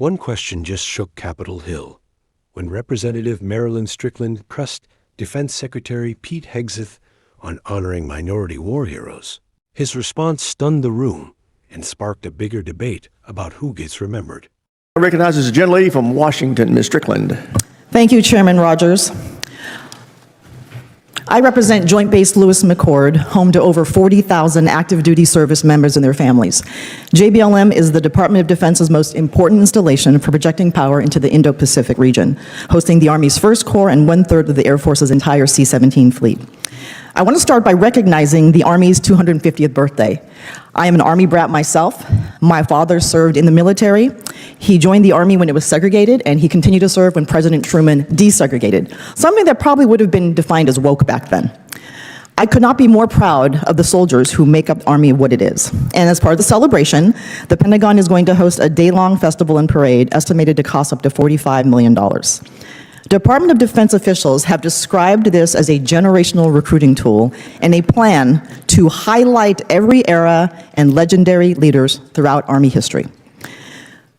One question just shook Capitol Hill when Representative Marilyn Strickland pressed Defense Secretary Pete Hegseth on honoring minority war heroes. His response stunned the room and sparked a bigger debate about who gets remembered. I recognize the gentlelady from Washington, Ms. Strickland. Thank you, Chairman Rogers. I represent Joint Base Lewis McChord, home to over 40,000 active duty service members and their families. JBLM is the Department of Defense's most important installation for projecting power into the Indo-Pacific region, hosting the Army's 1st Corps and 1/3 of the Air Force's entire C-17 fleet. I want to start by recognizing the Army's 250th birthday. I am an Army brat myself. My father served in the military. He joined the Army when it was segregated, and he continued to serve when President Truman desegregated, something that probably would have been defined as woke back then. I could not be more proud of the soldiers who make up the Army what it is. And as part of the celebration, the Pentagon is going to host a day-long festival and parade estimated to cost up to $45 million. Department of Defense officials have described this as a generational recruiting tool and a plan to highlight every era and legendary leaders throughout Army history.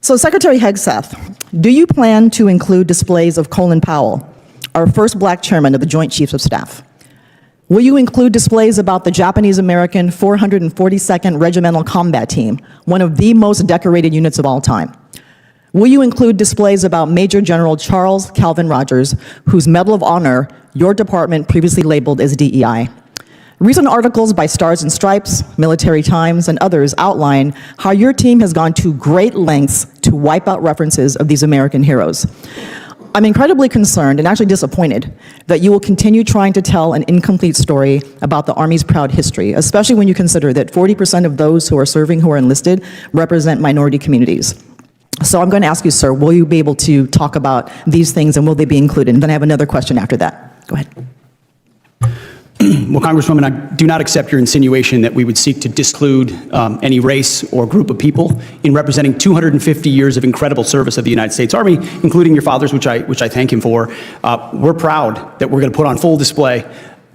So, Secretary Hegseth, do you plan to include displays of Colin Powell, our first Black chairman of the Joint Chiefs of Staff? Will you include displays about the Japanese-American 442nd Regimental Combat Team, one of the most decorated units of all time? Will you include displays about Major General Charles Calvin Rogers, whose Medal of Honor your department previously labeled as DEI? Recent articles by Stars and Stripes, Military Times, and others outline how your team has gone to great lengths to wipe out references of these American heroes. I'm incredibly concerned and actually disappointed that you will continue trying to tell an incomplete story about the Army's proud history, especially when you consider that 40% of those who are serving who are enlisted represent minority communities. So I'm going to ask you, sir, will you be able to talk about these things and will they be included? And then I have another question after that. Go ahead. Well, Congresswoman, I do not accept your insinuation that we would seek to disclude any race or group of people in representing 250 years of incredible service of the United States Army, including your father's, which I thank him for. We're proud that we're going to put on full display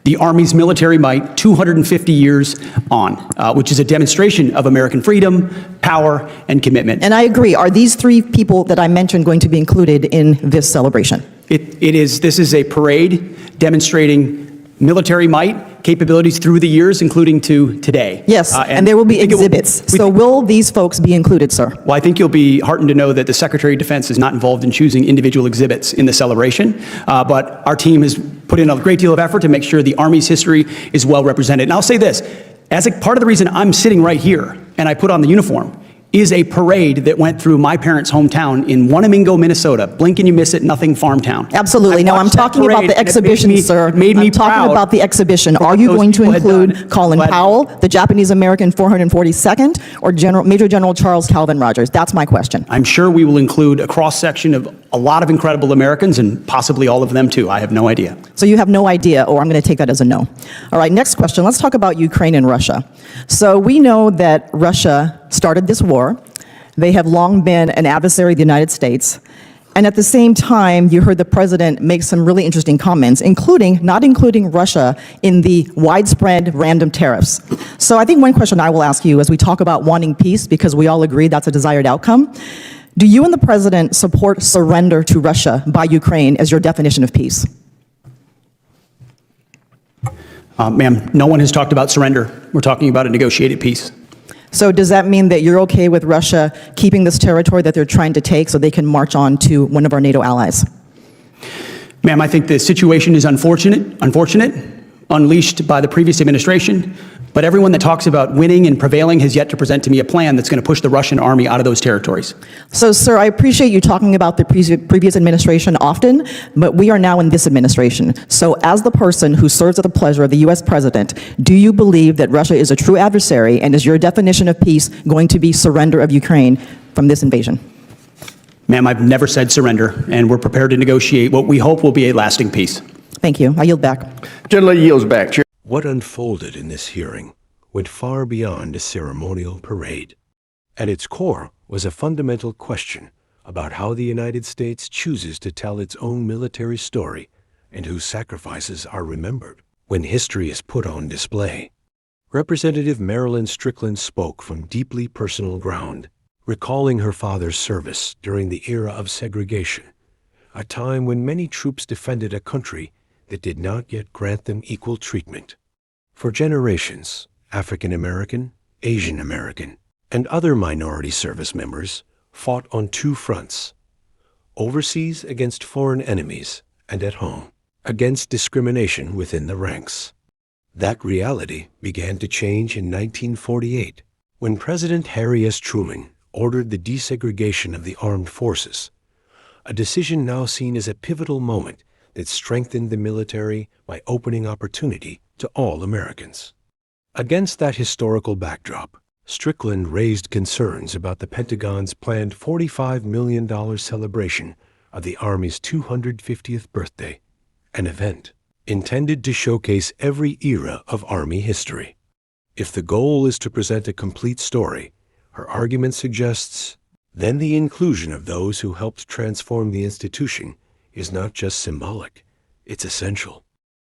the Army's military might 250 years on, which is a demonstration of American freedom, power, and commitment. And I agree. Are these three people that I mentioned going to be included in this celebration? This is a parade demonstrating military might, capabilities through the years, including to today. Yes, and there will be exhibits. So will these folks be included, sir? Well, I think you'll be heartened to know that the Secretary of Defense is not involved in choosing individual exhibits in the celebration, but our team has put in a great deal of effort to make sure the Army's history is well represented. And I'll say this, as a part of the reason I'm sitting right here and I put on the uniform is a parade that went through my parents' hometown in Wanamingo, Minnesota. Blink and you miss it, nothing farm town. Absolutely. Now, I'm talking about the exhibition, sir. I'm talking about the exhibition. Are you going to include Colin Powell, the Japanese-American 442nd, or Major General Charles Calvin Rogers? That's my question. I'm sure we will include a cross-section of a lot of incredible Americans and possibly all of them, too. I have no idea. So you have no idea, or I'm going to take that as a no. All right, next question. Let's talk about Ukraine and Russia. So we know that Russia started this war. They have long been an adversary of the United States. And at the same time, you heard the president make some really interesting comments, not including Russia in the widespread random tariffs. So I think one question I will ask you as we talk about wanting peace, because we all agree that's a desired outcome, do you and the president support surrender to Russia by Ukraine as your definition of peace? Ma'am, no one has talked about surrender. We're talking about a negotiated peace. So does that mean that you're okay with Russia keeping this territory that they're trying to take so they can march on to one of our NATO allies? Ma'am, I think the situation is unfortunate, unleashed by the previous administration, but everyone that talks about winning and prevailing has yet to present to me a plan that's going to push the Russian army out of those territories. So, sir, I appreciate you talking about the previous administration often, but we are now in this administration. So as the person who serves at the pleasure of the U.S. president, do you believe that Russia is a true adversary, and is your definition of peace going to be surrender of Ukraine from this invasion? Ma'am, I've never said surrender, and we're prepared to negotiate what we hope will be a lasting peace. Thank you. I yield back. Gentlelady yields back. Chair. What unfolded in this hearing went far beyond a ceremonial parade. At its core was a fundamental question about how the United States chooses to tell its own military story and whose sacrifices are remembered when history is put on display. Representative Marilyn Strickland spoke from deeply personal ground, recalling her father's service during the era of segregation, a time when many troops defended a country that did not yet grant them equal treatment. For generations, African American, Asian American, and other minority service members fought on two fronts: overseas against foreign enemies, and at home against discrimination within the ranks. That reality began to change in 1948 when President Harry S. Truman ordered the desegregation of the armed forces, a decision now seen as a pivotal moment that strengthened the military by opening opportunity to all Americans. Against that historical backdrop, Strickland raised concerns about the Pentagon's planned $45 million celebration of the Army's 250th birthday, an event intended to showcase every era of Army history. If the goal is to present a complete story, her argument suggests, then the inclusion of those who helped transform the institution is not just symbolic, it's essential.